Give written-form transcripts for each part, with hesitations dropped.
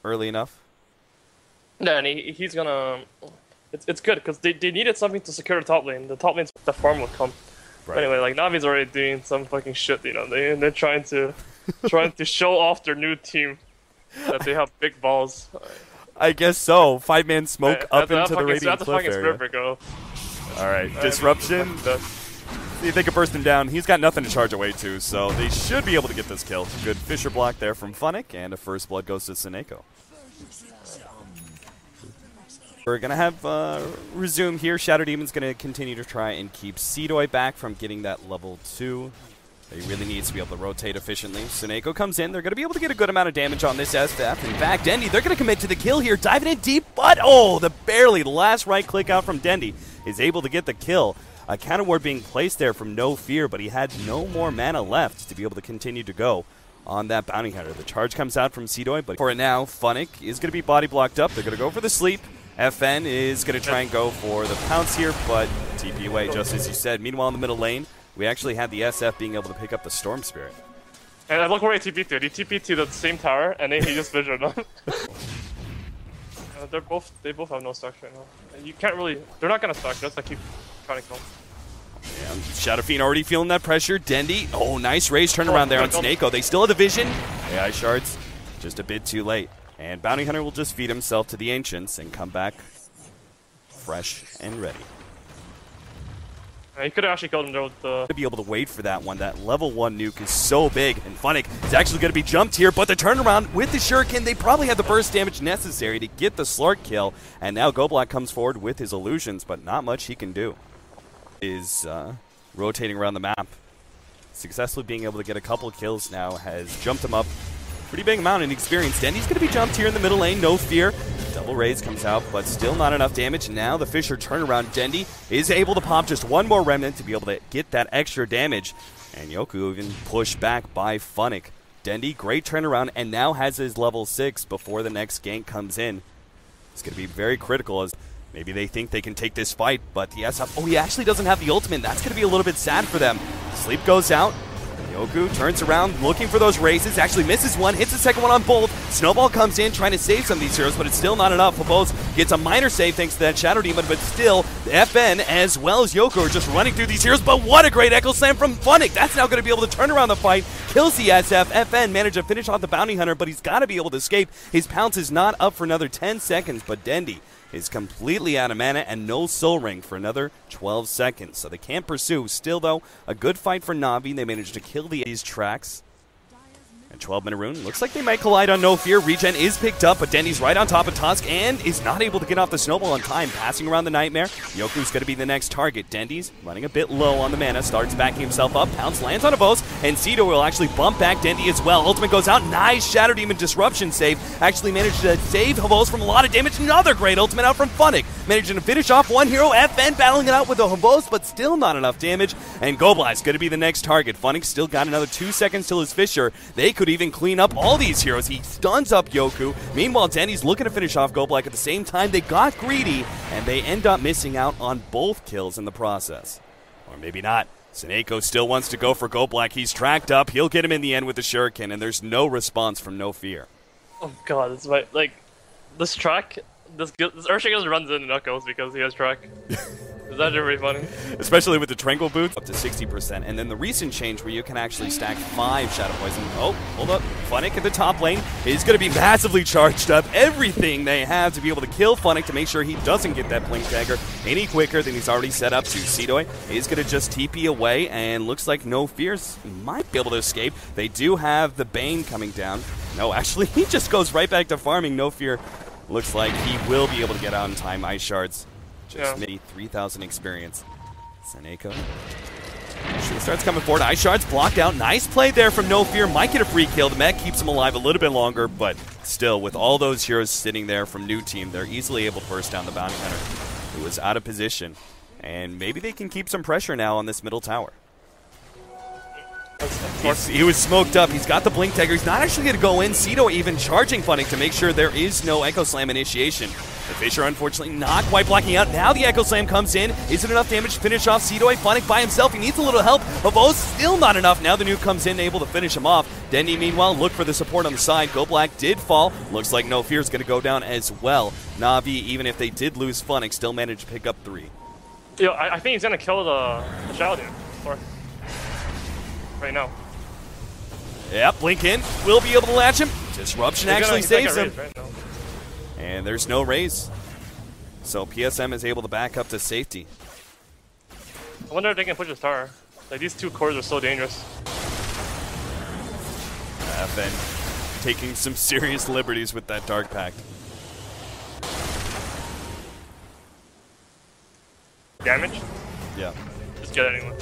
early enough. Yeah, and he's gonna. It's good because they needed something to secure the top lane. The top lane's the farm would come. Right. Anyway, like Navi's already doing some fucking shit. You know, they're trying to show off their new team that they have big balls. I guess so. 5-man smoke up into the Radiant Cliff area. Go. All right, disruption. See if they can burst him down. He's got nothing to charge away to, so they should be able to get this kill. Good Fisher block there from Funnick, and a first blood goes to Seneko. We're going to have resume here. Shadow Demon's going to continue to try and keep Seedoy back from getting that level 2. He really needs to be able to rotate efficiently. Seneko comes in. They're going to be able to get a good amount of damage on this SF. In fact, Dendy, they're going to commit to the kill here. Diving in deep, but the last right click out from Dendy is able to get the kill. A counter ward being placed there from No Fear, but he had no more mana left to be able to continue to go on that bounty hunter. The charge comes out from Seedoy, but for now, Funnick is going to be body blocked up. They're going to go for the sleep. FN is going to try and go for the pounce here, but TP away, just as you said. Meanwhile, in the middle lane, we actually had the SF being able to pick up the Storm Spirit. And look where he TP'd to. He TP'd to the same tower, and then he just visioned them. They both have no stacks right now. And you can't really. They're not gonna stack. Just like keep trying to kill. Yeah, Shadow Fiend already feeling that pressure. Dendy, nice raise turnaround there on Seneko. They still have the vision. AI shards, just a bit too late. And Bounty Hunter will just feed himself to the Ancients and come back fresh and ready. He could have actually killed him there with the... To be able to wait for that one. That level 1 nuke is so big. And Funnick is actually going to be jumped here, but the turnaround with the Shuriken, they probably had the burst damage necessary to get the Slark kill. And now Goblock comes forward with his illusions, but not much he can do. Is rotating around the map. Successfully being able to get a couple kills now has jumped him up pretty big amount in experience. Dendy's going to be jumped here in the middle lane, No Fear. Double raise comes out, but still not enough damage. Now the Fisher turnaround. Dendy is able to pop just one more remnant to be able to get that extra damage. And Yoku even pushed back by Funnick. Dendy, great turnaround, and now has his level 6 before the next gank comes in. It's going to be very critical as maybe they think they can take this fight, but the SF, he actually doesn't have the ultimate. That's going to be a little bit sad for them. Sleep goes out. Yoku turns around looking for those raises, actually misses one, hits the second one on Bolt. Snowball comes in trying to save some of these heroes, but it's still not enough. Hobos gets a minor save thanks to that Shadow Demon, but still, FN as well as Yoku are just running through these heroes, but what a great Echo Slam from Funnick. That's now going to be able to turn around the fight, kills the SF. FN managed to finish off the Bounty Hunter, but he's got to be able to escape. His pounce is not up for another 10 seconds, but Dendy is completely out of mana and no soul ring for another 12 seconds. So they can't pursue. Still, though, a good fight for Navi. They managed to kill these tracks. And 12-minute rune. Looks like they might collide on No Fear. Regen is picked up, but Dendy's right on top of Tusk and is not able to get off the snowball in time. Passing around the Nightmare. Yoku's going to be the next target. Dendy's running a bit low on the mana. Starts backing himself up. Pounce lands on a Bose. And Cedo will actually bump back Dendy as well. Ultimate goes out. Nice Shadow Demon disruption save. Actually managed to save Hobos from a lot of damage. Another great ultimate out from Funnick. Managing to finish off one hero. FN battling it out with the Hobos, but still not enough damage. And Goblai's going to be the next target. Funnick still got another 2 seconds till his Fisher. They could even clean up all these heroes. He stuns up Yoku. Meanwhile, Denny's looking to finish off Goblike at the same time. They got greedy, and they end up missing out on both kills in the process. Or maybe not. Seneko still wants to go for Goblike. He's tracked up. He'll get him in the end with the Shuriken, and there's no response from No Fear. Oh god, it's like this track. This Earthshaker runs in and echoes because he has track. Is that really funny? Especially with the Tranquil Boots, up to 60%. And then the recent change where you can actually stack 5 Shadow Poison. Oh, hold up. Funnick at the top lane is going to be massively charged up. Everything they have to be able to kill Funnick to make sure he doesn't get that Blink Dagger any quicker than he's already set up to. Seedoy is going to just TP away, and looks like No Fears might be able to escape. They do have the Bane coming down. No, actually, he just goes right back to farming. No Fear looks like he will be able to get out in time. Ice Shards. Just maybe 3,000 experience. Seneko. She starts coming forward. Ice Shards blocked out. Nice play there from No Fear. Might get a free kill. The mech keeps him alive a little bit longer, but still, with all those heroes sitting there from NewTeam, they're easily able to burst down the Bounty Hunter, who was out of position. And maybe they can keep some pressure now on this middle tower. He was smoked up. He's got the Blink Dagger. He's not actually going to go in. Cedo even charging Funnick to make sure there is no Echo Slam initiation. The Fisher, unfortunately, not quite blocking out. Now the Echo Slam comes in. Is it enough damage to finish off Seedoy? Funnick by himself. He needs a little help. Avos still not enough. Now the nuke comes in, able to finish him off. Dendy, meanwhile, look for the support on the side. Go Black did fall. Looks like No Fear is going to go down as well. Navi, even if they did lose Funnick, still managed to pick up 3. Yo, I think he's going to kill the Shadow dude. Right now. Yep, blink in. Will be able to latch him. Disruption actually saves him. Right now. And there's no raise. So PSM is able to back up to safety. I wonder if they can push his tower. Like, these 2 cores are so dangerous. FN taking some serious liberties with that Dark Pact. Damage? Yeah. Just get it anyway.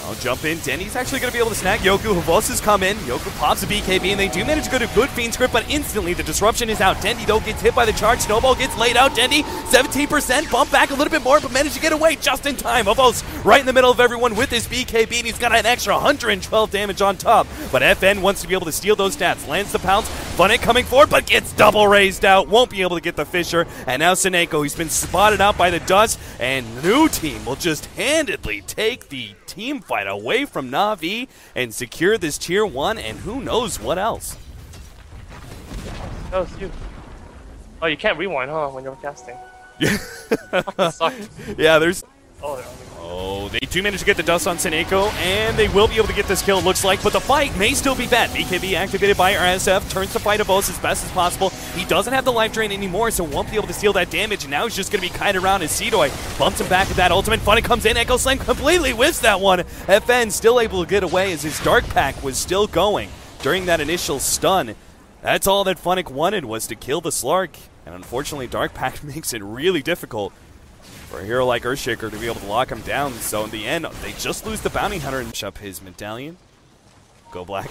I'll jump in. Denny's actually going to be able to snag Yoku. Havos come in. Yoku pops a BKB, and they do manage to go to good Fiend script, but instantly the disruption is out. Dendy, though, gets hit by the charge. Snowball gets laid out. Dendy, 17%. Bump back a little bit more, but managed to get away just in time. Havos right in the middle of everyone with his BKB, and he's got an extra 112 damage on top. But FN wants to be able to steal those stats. Lands the pounce. Funnick coming forward, but gets double raised out. Won't be able to get the Fisher. And now Seneko, he's been spotted out by the dust, and NewTeam will just handedly take the team fight away from Navi and secure this tier 1 and who knows what else. That was you. Oh, you can't rewind, huh, when you're casting. Yeah, there's... Oh, they do manage to get the dust on Seneko, and they will be able to get this kill, looks like, but the fight may still be bad. BKB activated by RSF, turns the fight Avos as best as possible. He doesn't have the life drain anymore, so won't be able to steal that damage, and now he's just going to be kited around as Seedoy bumps him back with that ultimate. Funny comes in, Echo Slam completely whiffs that one. FN still able to get away as his Dark Pack was still going during that initial stun. That's all that Funnick wanted, was to kill the Slark, and unfortunately Dark Pack makes it really difficult for a hero like Earthshaker to be able to lock him down. So in the end, they just lose the Bounty Hunter and up his medallion. Go Black.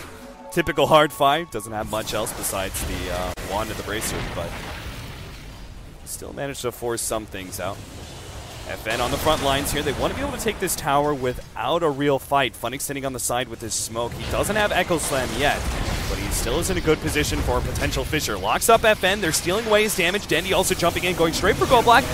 Typical hard fight. Doesn't have much else besides the wand and the bracer, but still managed to force some things out. FN on the front lines here. They want to be able to take this tower without a real fight. Funnick sitting on the side with his smoke. He doesn't have Echo Slam yet, but he still is in a good position for a potential Fisher. Locks up FN. They're stealing away his damage. Dendy also jumping in, going straight for Go Black,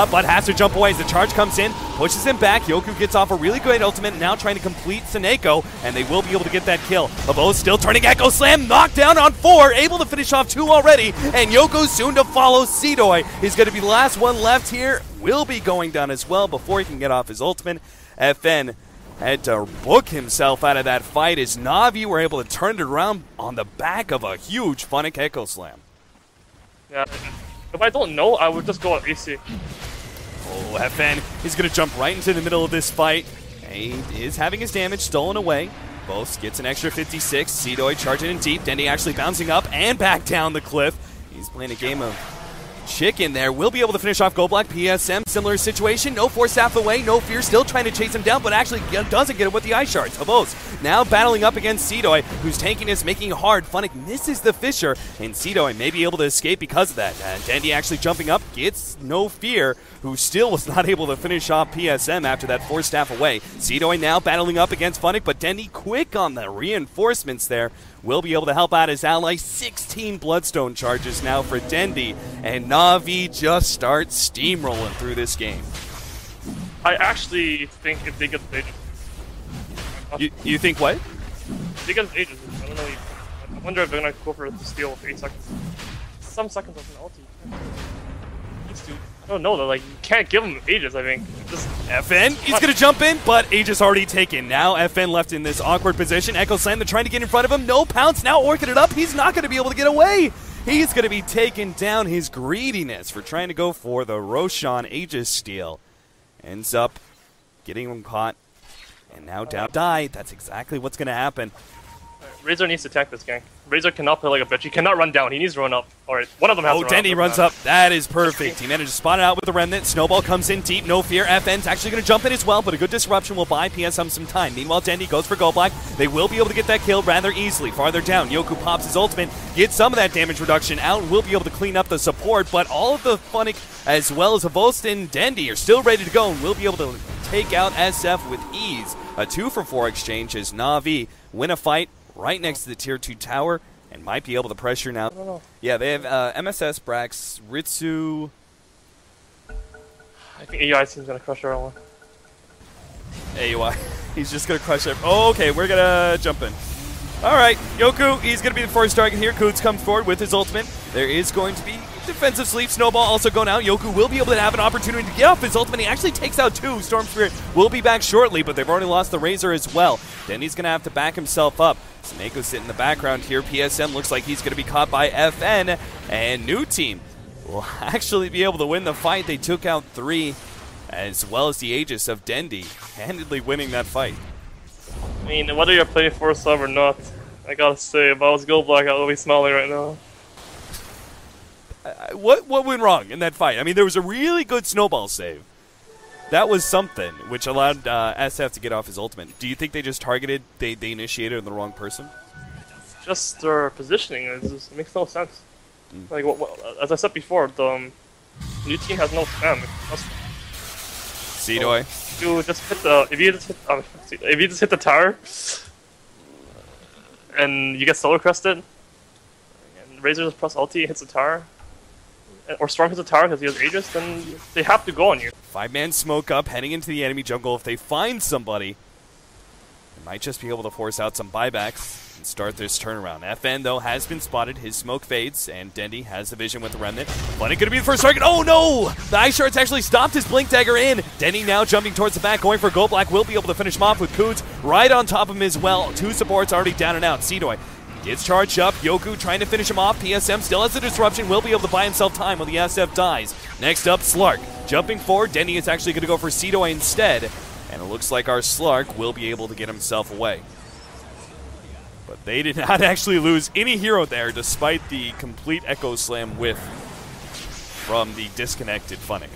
but has to jump away as the charge comes in, pushes him back. Yoku gets off a really great ultimate, now trying to complete Seneko, and they will be able to get that kill. Avos still turning Echo Slam, knocked down on 4, able to finish off 2 already, and Yoko soon to follow. Seedoy is going to be the last one left here. Will be going down as well before he can get off his ultimate. FN had to book himself out of that fight as Navi were able to turn it around on the back of a huge Funnick Echo Slam. Yeah, if I don't know, I would just go at AC. Oh, FN is going to jump right into the middle of this fight. He is having his damage stolen away. Both gets an extra 56. Seedoy charging in deep. Dendy actually bouncing up and back down the cliff. He's playing a game of chicken there. Will be able to finish off Go Black. PSM, similar situation. No Force Staff away. No Fear still trying to chase him down, but actually doesn't get him with the Ice Shards. Havos now battling up against Seedoy, who's tanking this, making it hard. Funnick misses the Fisher, and Seedoy may be able to escape because of that. And Dandy actually jumping up, gets No Fear, who still was not able to finish off PSM after that Force Staff away. Seedoy now battling up against Funnick, but Dandy quick on the reinforcements there. Will be able to help out his ally. 16 Bloodstone charges now for Dendy, and Navi just starts steamrolling through this game. I actually think if they get the Aegis. You think what? If they get the Aegis, I don't know. I wonder if they're gonna go for the steal for 8 seconds. Some seconds of an ulti. I don't know though, like, you can't give him Aegis, I think. Just FN, he's going to jump in, but Aegis already taken. Now FN left in this awkward position. Echo Slam, they're trying to get in front of him. No pounce, now orking it up. He's not going to be able to get away. He's going to be taking down his greediness for trying to go for the Roshan Aegis steal. Ends up getting him caught, and now down. Die. That's exactly what's going to happen. Razor needs to tank this gang. Razor cannot play like a bitch. He cannot run down. He needs to run up. Alright, one of them has to run up. Dendy runs up. That is perfect. He managed to spot it out with the Remnant. Snowball comes in deep. No Fear. FN's actually going to jump in as well, but a good disruption will buy PSM some time. Meanwhile, Dendy goes for Go Black. They will be able to get that kill rather easily. Farther down, Yoku pops his ultimate, gets some of that damage reduction out, and will be able to clean up the support, but all of the Funnick as well as Avost and Dendy are still ready to go and will be able to take out SF with ease. A 2-for-4 exchange as Navi win a fight right next to the Tier 2 tower, and might be able to pressure now. I don't know. Yeah, they have MSS, Brax, Ritsu, I think AI team's gonna crush everyone. AUI. He's just going to crush it. Oh, okay, we're going to jump in. All right, Yoku, he's going to be the first target here. Coots comes forward with his ultimate. There is going to be defensive sleep. Snowball also going out. Yoku will be able to have an opportunity to get off his ultimate. He actually takes out 2. Storm Spirit will be back shortly, but they've already lost the Razor as well. Then he's going to have to back himself up. Snake's sitting in the background here. PSM looks like he's going to be caught by FN, and NewTeam will actually be able to win the fight. They took out 3. As well as the Aegis of Dendi, handedly winning that fight. I mean, whether you're playing for a sub or not, I gotta say, if I was Gold Black, I would be smiling right now. What went wrong in that fight? I mean, there was a really good snowball save. That was something, which allowed SF to get off his ultimate. Do you think they just targeted, they initiated on the wrong person? Just their positioning, it makes no sense. Like, as I said before, the new team has no spam. Seedoy. You just hit the if you just hit the tower and you get solar crested, and Razor just press ulti, hits the tower, or Storm hits the tower because he has Aegis, then they have to go on you. 5-man smoke up, heading into the enemy jungle. If they find somebody, they might just be able to force out some buybacks and start this turnaround. FN, though, has been spotted. His smoke fades, and Dendi has the vision with the Remnant. Bunny going to be the first target. Oh, no! The Ice Shards actually stopped his Blink Dagger in. Dendi now jumping towards the back, going for Gold Black. Will be able to finish him off with Coots right on top of him as well. 2 supports already down and out. Seedoy gets charged up. Yoku trying to finish him off. PSM still has the disruption. Will be able to buy himself time when the SF dies. Next up, Slark. Jumping forward, Dendi is actually going to go for Seedoy instead. And it looks like our Slark will be able to get himself away. But they did not actually lose any hero there, despite the complete Echo Slam whiff from the disconnected Funnick.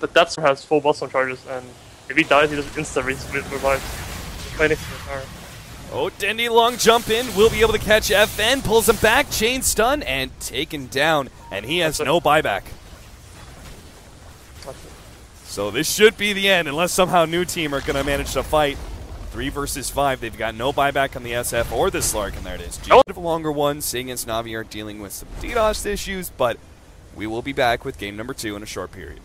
But that has full Bloodstone charges, and if he dies, he just insta-revives. Fighting for the tower. Oh, Dendi long jump in, will be able to catch FN, pulls him back, chain stun, and taken down, and he has no buyback. So this should be the end, unless somehow NewTeam are going to manage to fight. 3 versus 5. They've got no buyback on the SF or the Slark, and there it is. Just a longer one. Seeing against Navi are dealing with some DDoS issues, but we will be back with game number 2 in a short period.